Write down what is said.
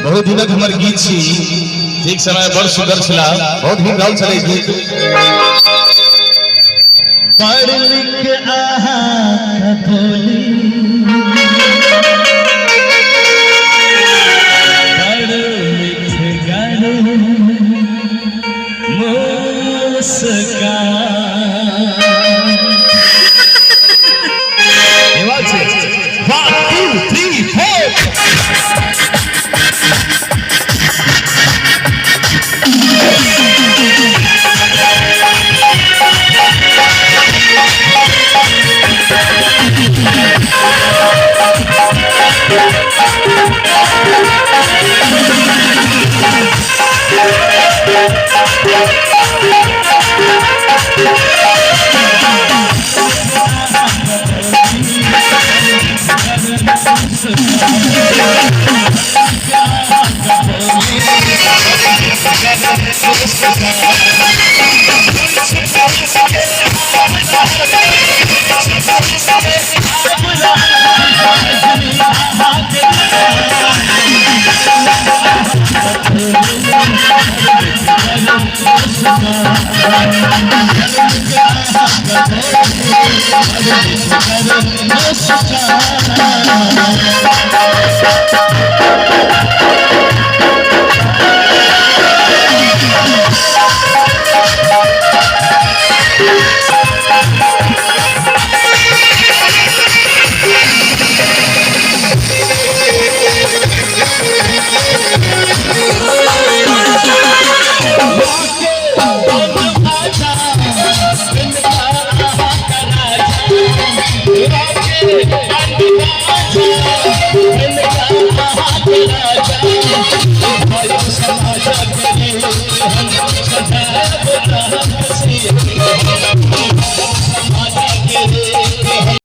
बहुत दिनक हमर गीत छी ठीक समय बड़ सुंदर छला बहुत ही गाउल चले गीत पढ़ लिख आहा बोली पढ़ लिख गालो मुस्कान ये बात है 1 2 3 4 समाज के